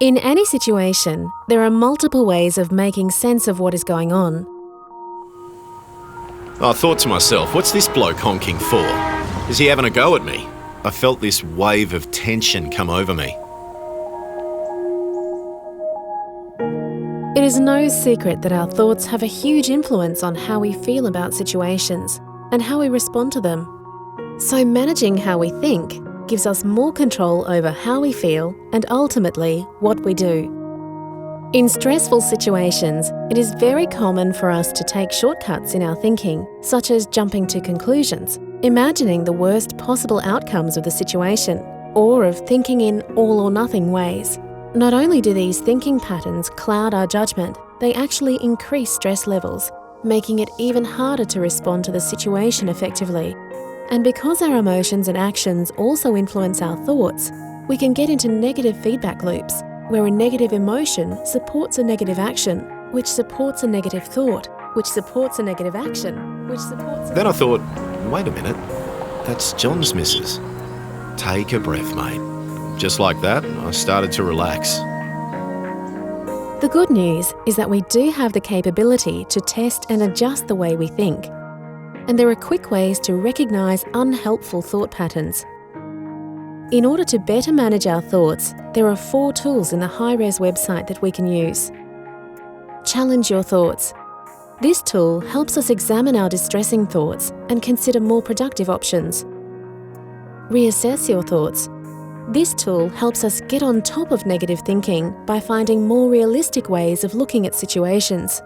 In any situation, there are multiple ways of making sense of what is going on. I thought to myself, what's this bloke honking for? Is he having a go at me? I felt this wave of tension come over me. It is no secret that our thoughts have a huge influence on how we feel about situations and how we respond to them. So managing how we think gives us more control over how we feel and ultimately what we do. In stressful situations, it is very common for us to take shortcuts in our thinking, such as jumping to conclusions, imagining the worst possible outcomes of the situation, or of thinking in all or nothing ways. Not only do these thinking patterns cloud our judgment, they actually increase stress levels, making it even harder to respond to the situation effectively. And because our emotions and actions also influence our thoughts, we can get into negative feedback loops, where a negative emotion supports a negative action, which supports a negative thought, which supports a negative action, which supports a... Then I thought, wait a minute, that's John's missus. Take a breath, mate. Just like that, I started to relax. The good news is that we do have the capability to test and adjust the way we think. And there are quick ways to recognise unhelpful thought patterns. In order to better manage our thoughts, there are 4 tools in the Hi-Res website that we can use. Challenge your thoughts. This tool helps us examine our distressing thoughts and consider more productive options. Reassess your thoughts. This tool helps us get on top of negative thinking by finding more realistic ways of looking at situations.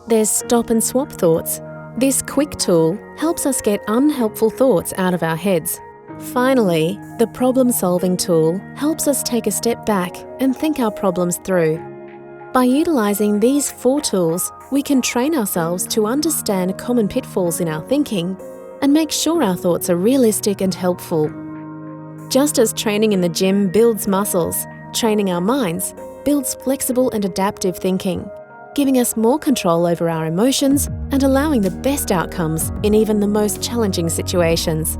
There's Stop and Swap Thoughts. This quick tool helps us get unhelpful thoughts out of our heads. Finally, the problem-solving tool helps us take a step back and think our problems through. By utilising these 4 tools, we can train ourselves to understand common pitfalls in our thinking and make sure our thoughts are realistic and helpful. Just as training in the gym builds muscles, training our minds builds flexible and adaptive thinking, giving us more control over our emotions and allowing the best outcomes in even the most challenging situations.